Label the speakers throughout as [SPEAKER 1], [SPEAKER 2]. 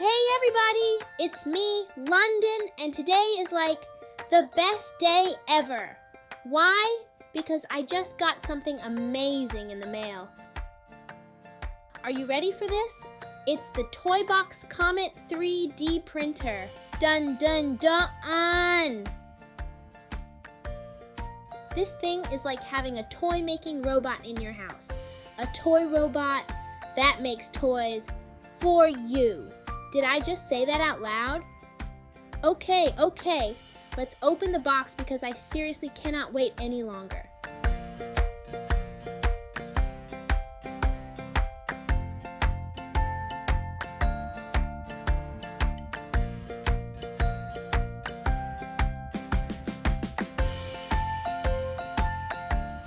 [SPEAKER 1] Hey everybody, it's me, London, and today is like the best day ever. Why? Because I just got something amazing in the mail. Are you ready for this? It's the Toybox Comet 3D printer. Dun dun dun! This thing is like having a toy-making robot in your house. A toy robot that makes toys for you. Did I just say that out loud? Okay, let's open the box because I seriously cannot wait any longer.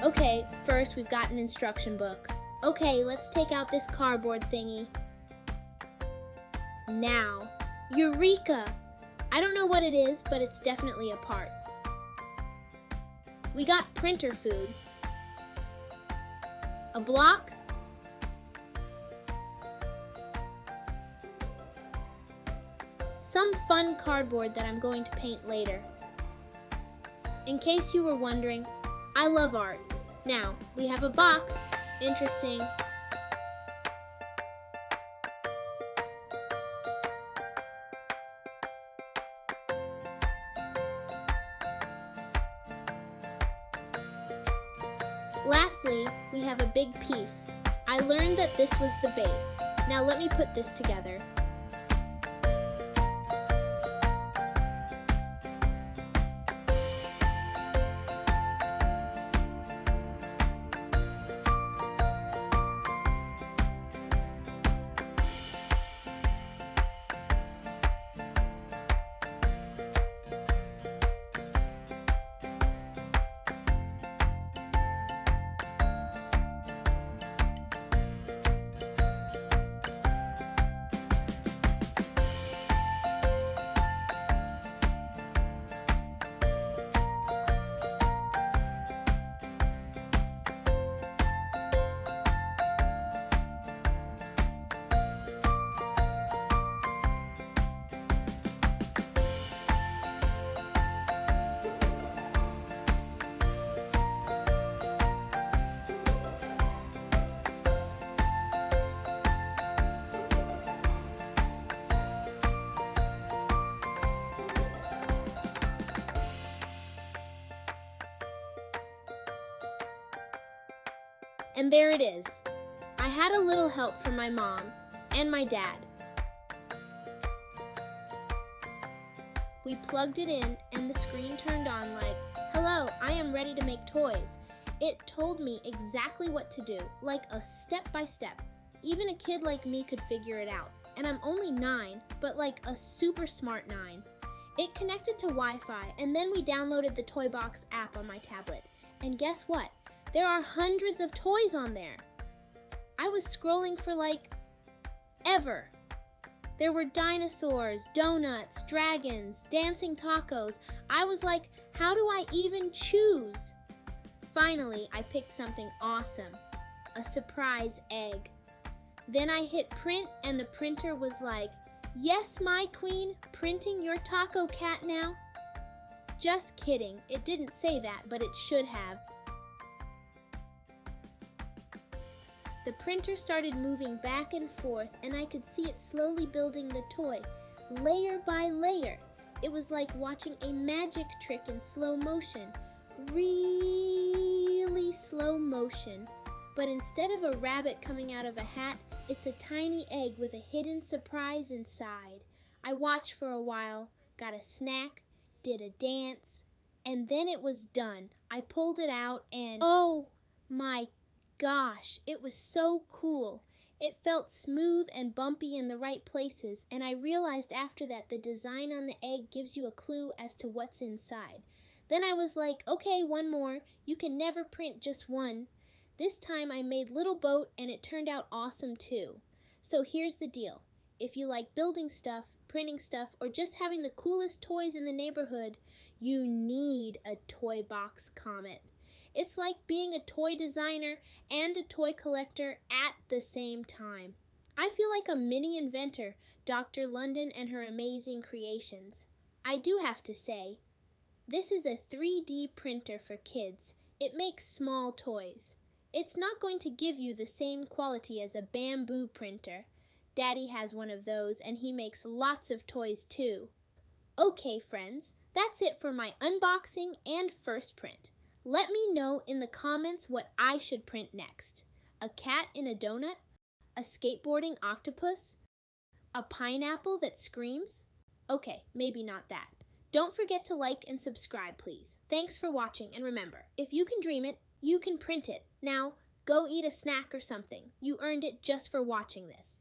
[SPEAKER 1] Okay, first we've got an instruction book. Okay, let's take out this cardboard thingy. Now, Eureka! I don't know what it is, but it's definitely a part. We got printer food. A block. Some fun cardboard that I'm going to paint later. In case you were wondering, I love art. Now, we have a box. Interesting. Lastly, we have a big piece. I learned that this was the base. Now let me put this together. And there it is. I had a little help from my mom and my dad. We plugged it in and the screen turned on like, "Hello, I am ready to make toys." It told me exactly what to do, like a step-by-step. Even a kid like me could figure it out. And I'm only 9, but like a super smart 9. It connected to Wi-Fi, and then we downloaded the Toybox app on my tablet. And guess what? There are hundreds of toys on there. I was scrolling for like ever. There were dinosaurs, donuts, dragons, dancing tacos. I was like, how do I even choose? Finally, I picked something awesome. A surprise egg. Then I hit print and the printer was like, "Yes, my queen, printing your taco cat now." Just kidding. It didn't say that, but it should have. The printer started moving back and forth, and I could see it slowly building the toy, layer by layer. It was like watching a magic trick in slow motion. Really slow motion. But instead of a rabbit coming out of a hat, it's a tiny egg with a hidden surprise inside. I watched for a while, got a snack, did a dance, and then it was done. I pulled it out and, oh my gosh, it was so cool. It felt smooth and bumpy in the right places, and I realized after that the design on the egg gives you a clue as to what's inside. Then I was like, okay, one more. You can never print just one. This time I made Little Boat, and it turned out awesome too. So here's the deal. If you like building stuff, printing stuff, or just having the coolest toys in the neighborhood, you need a Toybox Comet. It's like being a toy designer and a toy collector at the same time. I feel like a mini inventor Dr. London and her amazing creations. I do have to say, this is a 3D printer for kids. It makes small toys. It's not going to give you the same quality as a bamboo printer. Daddy has one of those and he makes lots of toys too. Okay, friends, that's it for my unboxing and first print. Let me know in the comments what I should print next. A cat in a donut? A skateboarding octopus? A pineapple that screams? Okay, maybe not that. Don't forget to like and subscribe, please. Thanks for watching, and remember, if you can dream it, you can print it. Now, go eat a snack or something. You earned it just for watching this.